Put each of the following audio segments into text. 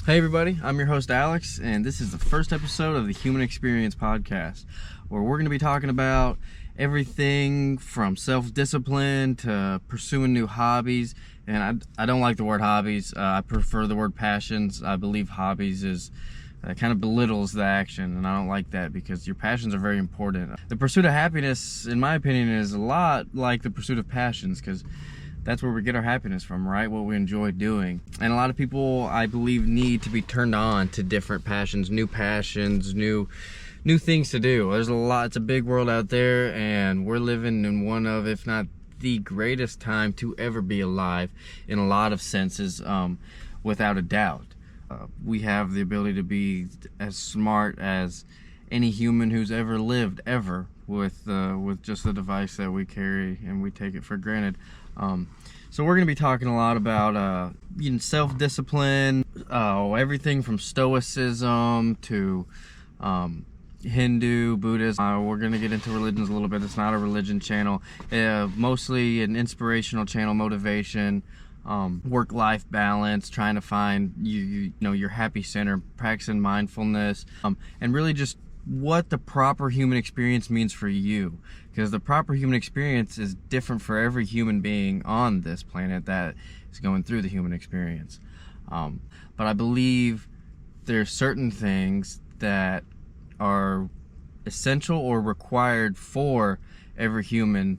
Hey everybody, I'm your host Alex, and this is the first episode of the Human Experience Podcast, where we're going to be talking about everything from self-discipline to pursuing new hobbies. And I don't like the word hobbies. I prefer the word passions. I believe hobbies is kind of belittles the action, and I don't like that because your passions are very important. The pursuit of happiness, in my opinion, is a lot like the pursuit of passions, because that's where we get our happiness from, right? What we enjoy doing. And a lot of people, I believe, need to be turned on to different passions, new things to do. There's a lot. It's a big world out there, and we're living in one of, if not the greatest time to ever be alive in a lot of senses, without a doubt. We have the ability to be as smart as any human who's ever lived, ever, with just the device that we carry, and we take it for granted. So we're going to be talking a lot about self-discipline, everything from stoicism to Hindu, Buddhism. We're going to get into religions a little bit. It's not a religion channel, mostly an inspirational channel, motivation, work-life balance, trying to find your happy center, practicing mindfulness, and really just what the proper human experience means for you, because the proper human experience is different for every human being on this planet that is going through the human experience. But I believe there's certain things that are essential or required for every human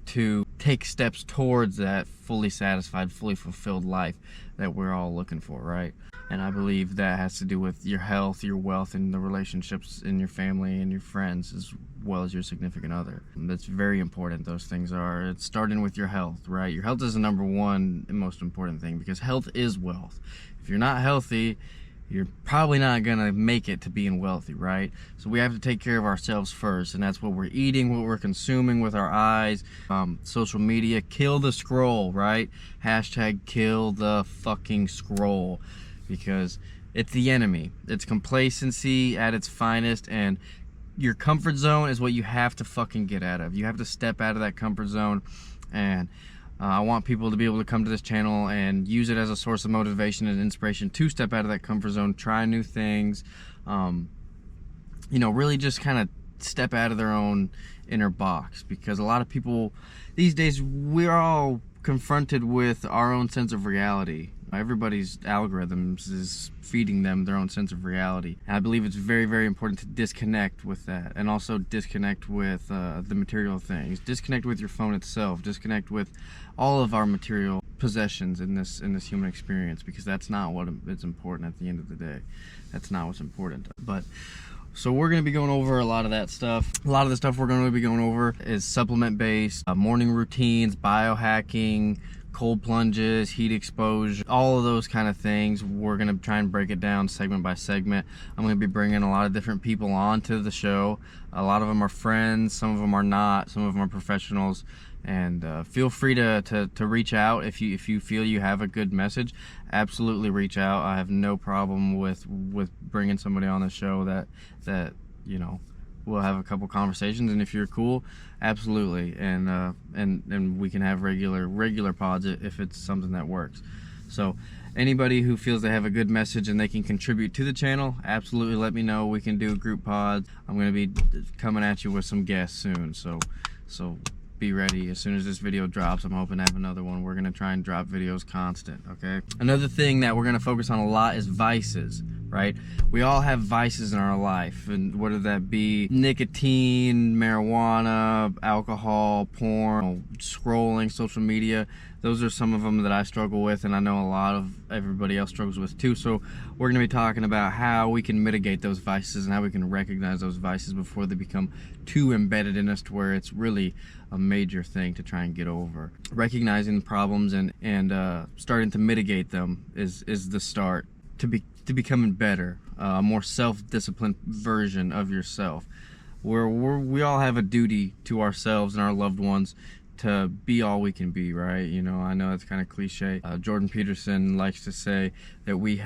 to take steps towards that fully satisfied, fully fulfilled life that we're all looking for, right? And I believe that has to do with your health, your wealth, and the relationships in your family and your friends, as well as your significant other. That's very important. Those things are. It's starting with your health, right? Your health is the number one and most important thing, because health is wealth. If you're not healthy, you're probably not gonna make it to being wealthy, right? So we have to take care of ourselves first, and that's what we're eating, what we're consuming with our eyes, social media. Kill the scroll, right? Hashtag kill the fucking scroll, because it's the enemy. It's complacency at its finest, and your comfort zone is what you have to fucking get out of. You have to step out of that comfort zone, and I want people to be able to come to this channel and use it as a source of motivation and inspiration to step out of that comfort zone, try new things, really just kind of step out of their own inner box. Because a lot of people these days, we're all confronted with our own sense of reality. Everybody's algorithms is feeding them their own sense of reality. And I believe it's very, very important to disconnect with that, and also disconnect with the material things. Disconnect with your phone itself. Disconnect with all of our material possessions in this human experience, because that's not what is important at the end of the day. That's not what's important. So we're going to be going over a lot of that stuff. A lot of the stuff we're going to be going over is supplement-based, morning routines, biohacking, cold plunges, heat exposure, all of those kind of things. We're going to try and break it down segment by segment. I'm going to be bringing a lot of different people onto the show. A lot of them are friends, some of them are not, some of them are professionals. And feel free to reach out if you feel you have a good message. Absolutely reach out. I have no problem with bringing somebody on the show that we'll have a couple conversations, and if you're cool, absolutely, and we can have regular pods if it's something that works. So anybody who feels they have a good message and they can contribute to the channel, absolutely let me know. We can do group pods. I'm going to be coming at you with some guests soon, so be ready. As soon as this video drops, I'm hoping to have another one. We're going to try and drop videos constant, okay? Another thing that we're going to focus on a lot is vices, right? We all have vices in our life, and whether that be nicotine, marijuana, alcohol, porn, scrolling, social media. Those are some of them that I struggle with, and I know a lot of everybody else struggles with too. So we're going to be talking about how we can mitigate those vices and how we can recognize those vices before they become too embedded in us to where it's really a major thing to try and get over. Recognizing the problems and starting to mitigate them is the start to becoming better, a more self-disciplined version of yourself. We all have a duty to ourselves and our loved ones to be all we can be, right? I know it's kind of cliche. Jordan Peterson likes to say that we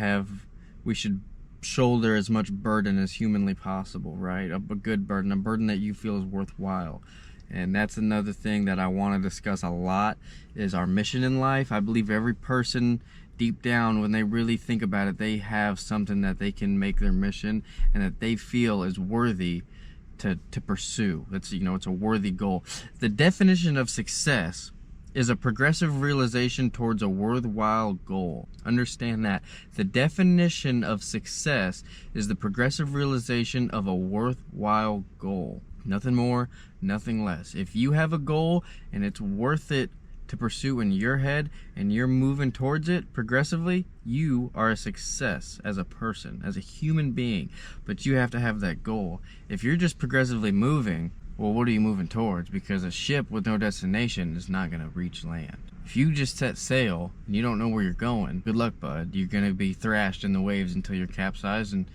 should shoulder as much burden as humanly possible, right? A good burden, a burden that you feel is worthwhile. And that's another thing that I want to discuss a lot, is our mission in life. I believe every person deep down, when they really think about it, they have something that they can make their mission and that they feel is worthy to pursue. It's, it's a worthy goal. The definition of success is a progressive realization towards a worthwhile goal. Understand that. The definition of success is the progressive realization of a worthwhile goal. Nothing more, nothing less. If you have a goal and it's worth it to pursue in your head and you're moving towards it progressively, you are a success as a person, as a human being. But you have to have that goal. If you're just progressively moving, well, what are you moving towards? Because a ship with no destination is not going to reach land. If you just set sail and you don't know where you're going, good luck, bud. You're going to be thrashed in the waves until you're capsized, and,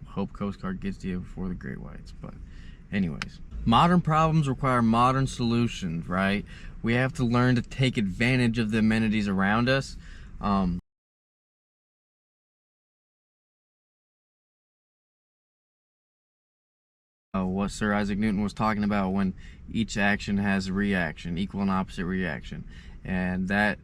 hope Coast Guard gets to you before the great whites. But anyways, modern problems require modern solutions, right? We have to learn to take advantage of the amenities around us. What Sir Isaac Newton was talking about when each action has a reaction, equal and opposite reaction. And that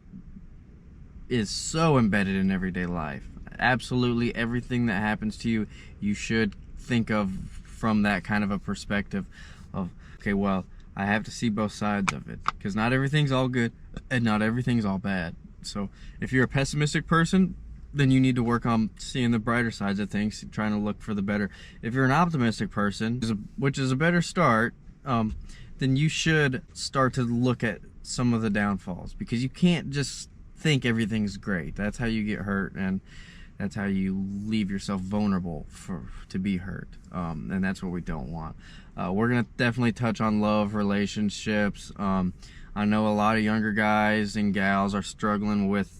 is so embedded in everyday life. Absolutely everything that happens to you, you should think of from that kind of a perspective of, okay, well, I have to see both sides of it, because not everything's all good and not everything's all bad. So if you're a pessimistic person, then you need to work on seeing the brighter sides of things, trying to look for the better. If you're an optimistic person, which is a better start, then you should start to look at some of the downfalls, because you can't just think everything's great. That's how you get hurt, and that's how you leave yourself vulnerable to be hurt, and that's what we don't want. We're gonna definitely touch on love, relationships. I know a lot of younger guys and gals are struggling with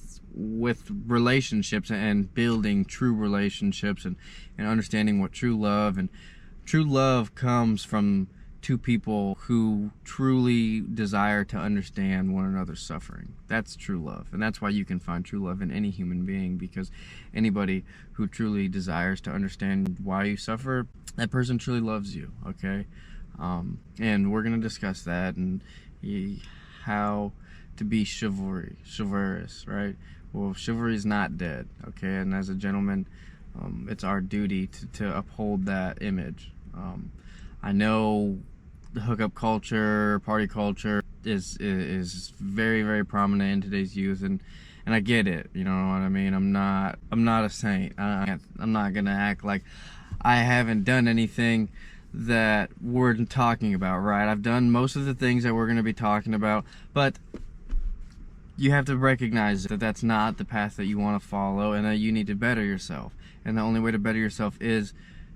relationships and building true relationships, and understanding what true love comes from two people who truly desire to understand one another's suffering. That's true love, and that's why you can find true love in any human being, because anybody who truly desires to understand why you suffer, that person truly loves you, okay? And we're going to discuss that, and how to be chivalrous, right? Well, chivalry is not dead, okay? And as a gentleman, it's our duty to uphold that image. I know the hookup culture, party culture is very, very prominent in today's youth, and I get it. You know what I mean? I'm not a saint. I'm not gonna act like I haven't done anything that we're talking about, right? I've done most of the things that we're gonna be talking about, but you have to recognize that that's not the path that you want to follow, and that you need to better yourself. And the only way to better yourself is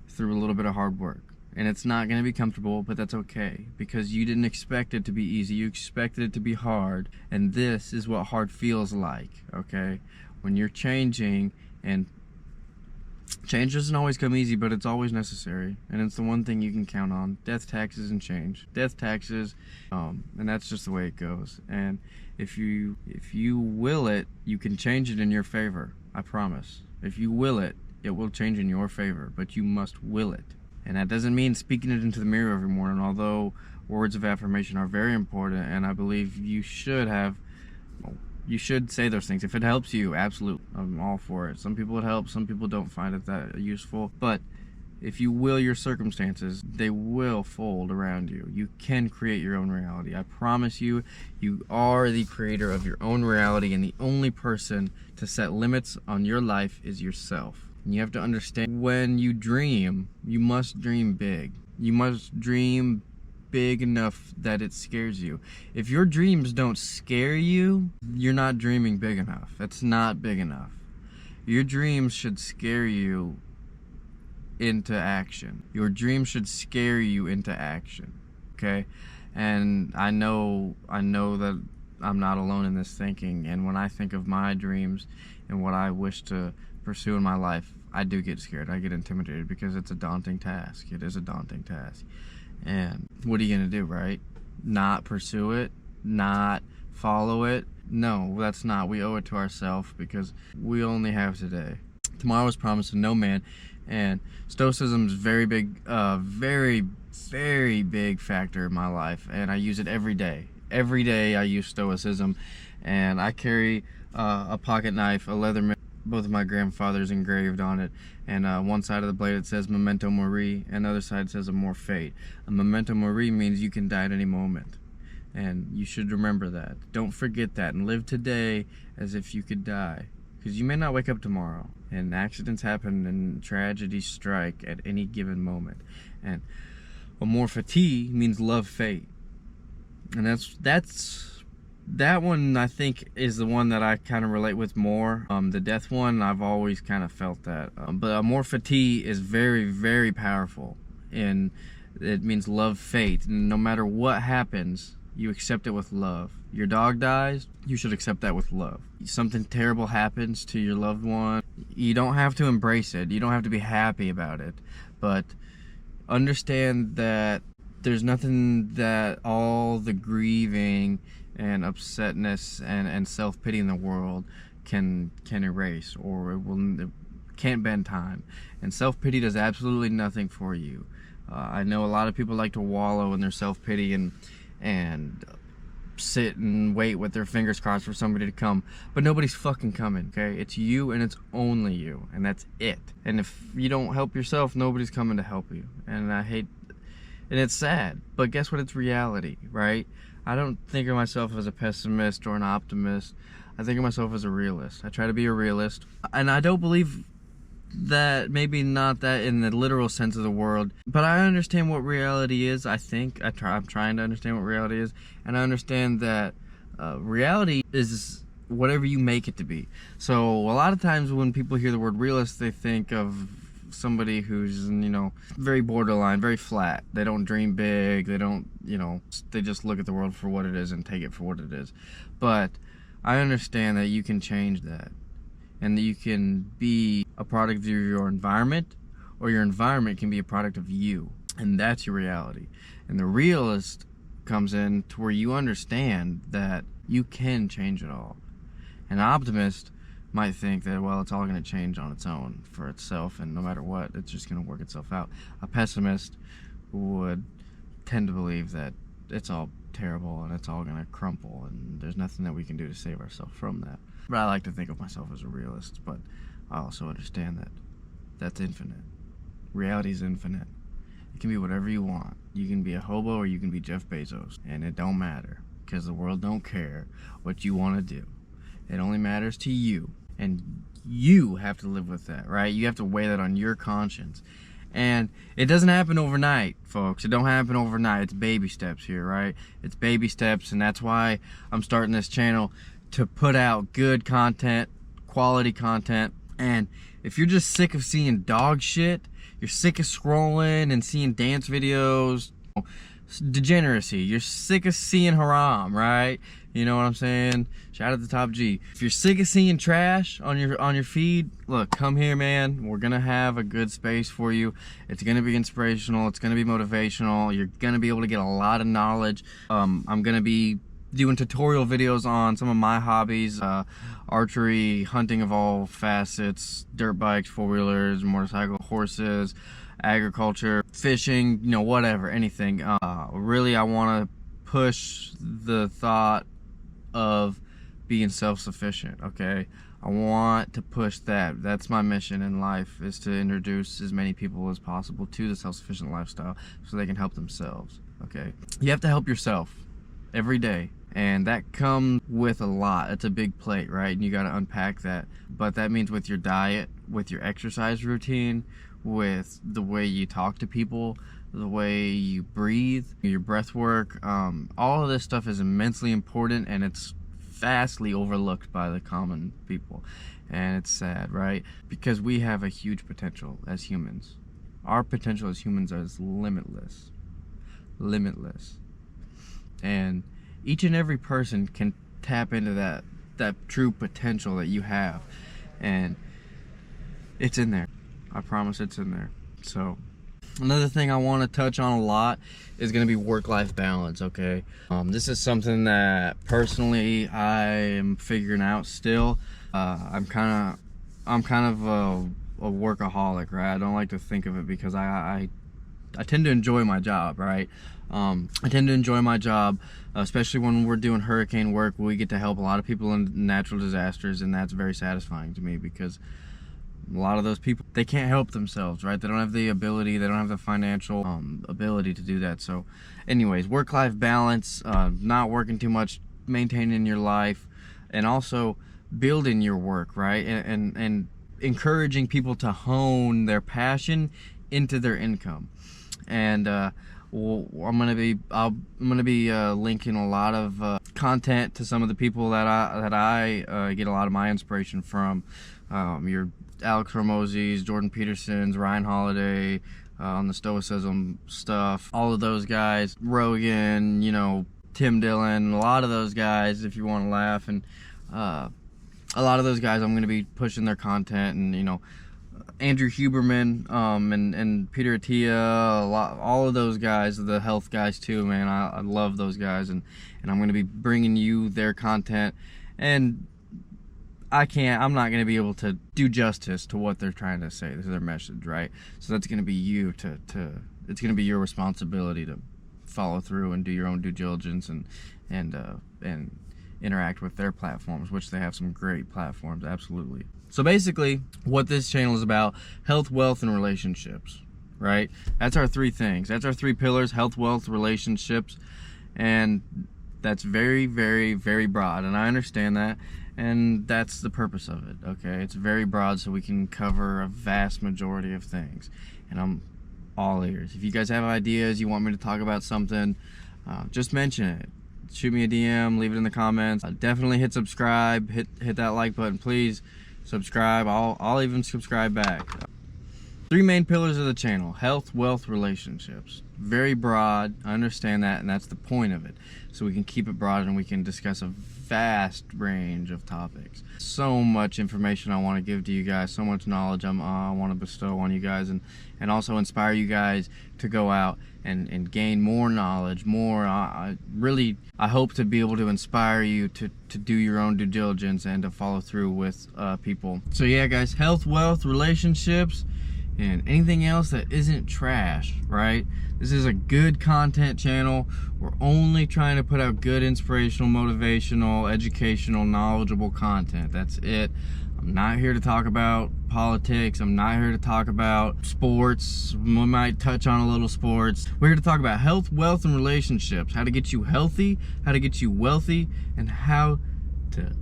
through a little bit of hard work. And it's not going to be comfortable, but that's okay, because you didn't expect it to be easy. You expected it to be hard, and this is what hard feels like, okay? When you're changing, and change doesn't always come easy, but it's always necessary, and it's the one thing you can count on. Death, taxes, and change. Death, taxes, and that's just the way it goes. And if you will it, you can change it in your favor. I promise. If you will it, it will change in your favor, but you must will it. And that doesn't mean speaking it into the mirror every morning, although words of affirmation are very important, and I believe you should say those things. If it helps you, absolutely, I'm all for it. Some people it helps, some people don't find it that useful. But if you will your circumstances, they will fold around you. You can create your own reality. I promise you, you are the creator of your own reality, and the only person to set limits on your life is yourself. And you have to understand, when you dream, you must dream big. You must dream big enough that it scares you. If your dreams don't scare you, you're not dreaming big enough. It's not big enough. Your dreams should scare you into action. Your dreams should scare you into action, okay? And I know that I'm not alone in this thinking, and when I think of my dreams and what I wish to pursue in my life, I do get scared. I get intimidated, because it's a daunting task. It is a daunting task. And what are you gonna do, right? Not pursue it? Not follow it? No, that's not. We owe it to ourselves, because we only have today. Tomorrow is promised to no man, and stoicism is very big, very, very big factor in my life, and I use it every day. Every day I use stoicism, And I carry a pocket knife, a leather, both of my grandfathers engraved on it, and one side of the blade it says memento mori, and the other side says amor fate. A memento mori means you can die at any moment, and you should remember that. Don't forget that, and live today as if you could die, because you may not wake up tomorrow, and accidents happen and tragedies strike at any given moment. And amor fati means love fate, and that one I think is the one that I kind of relate with more. The death one, I've always kind of felt that. But amor fati is very, very powerful. And it means love fate. And no matter what happens, you accept it with love. Your dog dies, you should accept that with love. Something terrible happens to your loved one, you don't have to embrace it. You don't have to be happy about it. But understand that there's nothing that all the grieving and upsetness and self-pity in the world can erase, or it can't bend time. And self-pity does absolutely nothing for you. I know a lot of people like to wallow in their self-pity and sit and wait with their fingers crossed for somebody to come, but nobody's fucking coming, okay? It's you, and it's only you, and that's it. And if you don't help yourself, nobody's coming to help you. And it's sad, but guess what? It's reality, right? I don't think of myself as a pessimist or an optimist. I think of myself as a realist. I try to be a realist. And I don't believe that, maybe not that in the literal sense of the word, but I understand what reality is. I'm trying to understand what reality is. And I understand that reality is whatever you make it to be. So a lot of times when people hear the word realist, they think of somebody who's, very borderline, very flat. They don't dream big. They don't, they just look at the world for what it is and take it for what it is. But I understand that you can change that, and that you can be a product of your environment, or your environment can be a product of you, and that's your reality. And the realist comes in to where you understand that you can change it all. An optimist might think that, well, it's all going to change on its own for itself, and no matter what, it's just going to work itself out. A pessimist would tend to believe that it's all terrible and it's all going to crumple, and there's nothing that we can do to save ourselves from that. But I like to think of myself as a realist, but I also understand that that's infinite. Reality is infinite. It can be whatever you want. You can be a hobo or you can be Jeff Bezos, and it don't matter, because the world don't care what you want to do. It only matters to you. And you have to live with that, right? You have to weigh that on your conscience. And it doesn't happen overnight, folks. It don't happen overnight. It's baby steps here, right? It's baby steps, and that's why I'm starting this channel, to put out good content, quality content. And if you're just sick of seeing dog shit, you're sick of scrolling and seeing dance videos, degeneracy, you're sick of seeing haram, right? You know what I'm saying? Shout out to Top G. If you're sick of seeing trash on your feed, look, come here, man. We're gonna have a good space for you. It's gonna be inspirational. It's gonna be motivational. You're gonna be able to get a lot of knowledge. I'm gonna be doing tutorial videos on some of my hobbies, archery, hunting of all facets, dirt bikes, four-wheelers, motorcycle, horses, agriculture, fishing, whatever, anything. Really, I want to push the thought of being self-sufficient, okay? I want to push that. That's my mission in life, is to introduce as many people as possible to the self-sufficient lifestyle so they can help themselves, okay? You have to help yourself every day, and that comes with a lot. It's a big plate, right? And you got to unpack that. But that means with your diet, with your exercise routine, with the way you talk to people, the way you breathe, your breath work, all of this stuff is immensely important, and it's vastly overlooked by the common people. And it's sad, right? Because we have a huge potential as humans. Our potential as humans is limitless. Limitless. And each and every person can tap into that true potential that you have. And it's in there. I promise it's in there. So another thing I want to touch on a lot is going to be work-life balance, okay? This is something that personally I am figuring out still. I'm kind of a workaholic, right? I don't like to think of it because I tend to enjoy my job, right? I tend to enjoy my job, especially when we're doing hurricane work. We get to help a lot of people in natural disasters, and that's very satisfying to me, because a lot of those people, they can't help themselves, right? They don't have the ability, they don't have the financial ability to do that. So anyways, work-life balance, not working too much, maintaining your life, and also building your work, right? And encouraging people to hone their passion into their income. And well, I'm gonna be linking a lot of content to some of the people that I get a lot of my inspiration from. Your Alex Hormozzi's, Jordan Peterson's, Ryan Holiday, on the stoicism stuff, all of those guys, Rogan, you know, Tim Dillon, a lot of those guys, if you want to laugh. And a lot of those guys, I'm going to be pushing their content. And, you know, Andrew Huberman, and Peter T.H.E, all of those guys, the health guys too, man. I love those guys, and I'm going to be bringing you their content. And I'm not going to be able to do justice to what they're trying to say. This is their message, right? So that's going to be you it's going to be your responsibility to follow through and do your own due diligence and interact with their platforms, which they have some great platforms, absolutely. So basically, what this channel is about: health, wealth, and relationships, right? That's our three things. That's our three pillars: health, wealth, relationships. And that's very, very, very broad, and I understand that. And that's the purpose of it, okay? It's very broad, so we can cover a vast majority of things. And I'm all ears. If you guys have ideas, you want me to talk about something, just mention it. Shoot me a DM, leave it in the comments. Definitely hit subscribe, hit that like button, please. Subscribe. I'll even subscribe back. Three main pillars of the channel: health, wealth, relationships. Very broad, I understand that, and that's the point of it. So we can keep it broad and we can discuss a vast range of topics. So much information I want to give to you guys, so much knowledge I want to bestow on you guys, and also inspire you guys to go out and gain more knowledge, more. I hope to be able to inspire you to do your own due diligence and to follow through with people. So yeah, guys, health, wealth, relationships, and anything else that isn't trash, right? This is a good content channel. We're only trying to put out good, inspirational, motivational, educational, knowledgeable content. That's it. I'm not here to talk about politics. I'm not here to talk about sports. We might touch on a little sports. We're here to talk about health, wealth, and relationships. How to get you healthy, how to get you wealthy, and how to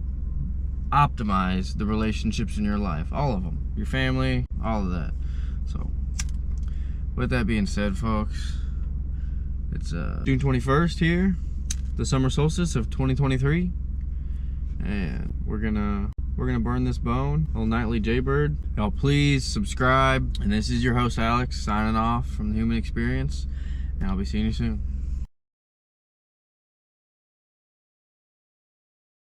optimize the relationships in your life. All of them. Your family, all of that. So, with that being said, folks, it's June 21st here, the summer solstice of 2023, and we're gonna burn this bone, little nightly jaybird. Y'all please subscribe, and this is your host Alex signing off from the Human Experience, and I'll be seeing you soon.